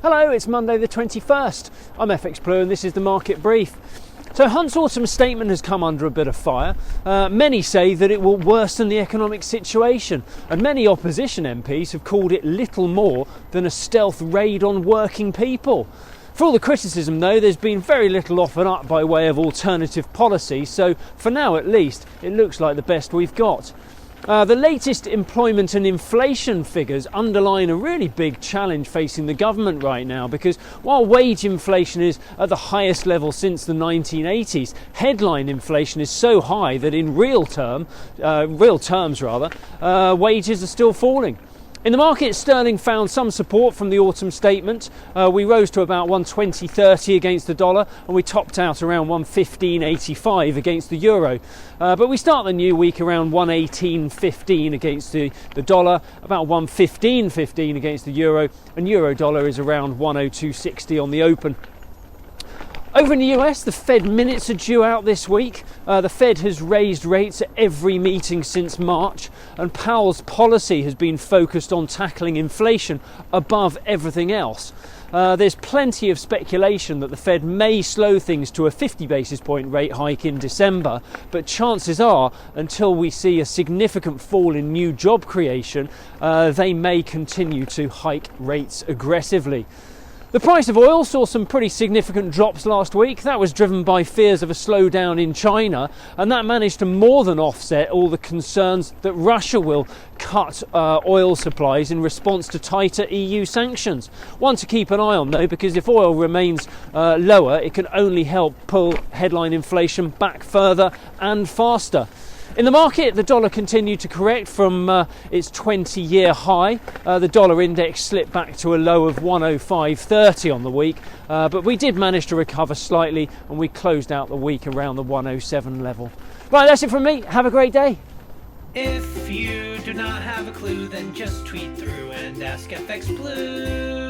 Hello, it's Monday the 21st. I'm FxPlew and this is the market brief. So Hunt's autumn statement has come under a bit of fire. Many say that it will worsen the economic situation, and many opposition MPs have called it little more than a stealth raid on working people. For all the criticism though, there's been very little offered up by way of alternative policy, so for now at least, it looks like the best we've got. The latest employment and inflation figures underline a really big challenge facing the government right now, because while wage inflation is at the highest level since the 1980s, headline inflation is so high that in real terms, wages are still falling. In the market, sterling found some support from the autumn statement. We rose to about 120.30 against the dollar, and we topped out around 115.85 against the euro. But we start the new week around 118.15 against the dollar, about 115.15 against the euro, and euro dollar is around 102.60 on the open. Over in the US, the Fed minutes are due out this week. The Fed has raised rates at every meeting since March, and Powell's policy has been focused on tackling inflation above everything else. There's plenty of speculation that the Fed may slow things to a 50 basis point rate hike in December, but chances are, until we see a significant fall in new job creation, they may continue to hike rates aggressively. The price of oil saw some pretty significant drops last week. That was driven by fears of a slowdown in China, and that managed to more than offset all the concerns that Russia will cut oil supplies in response to tighter EU sanctions. One to keep an eye on though, because if oil remains lower, it can only help pull headline inflation back further and faster. In the market, the dollar continued to correct from its 20-year high. The dollar index slipped back to a low of 105.30 on the week, but we did manage to recover slightly, and we closed out the week around the 107 level. Right, that's it from me. Have a great day. If you do not have a clue, then just tweet through and ask FxPlew.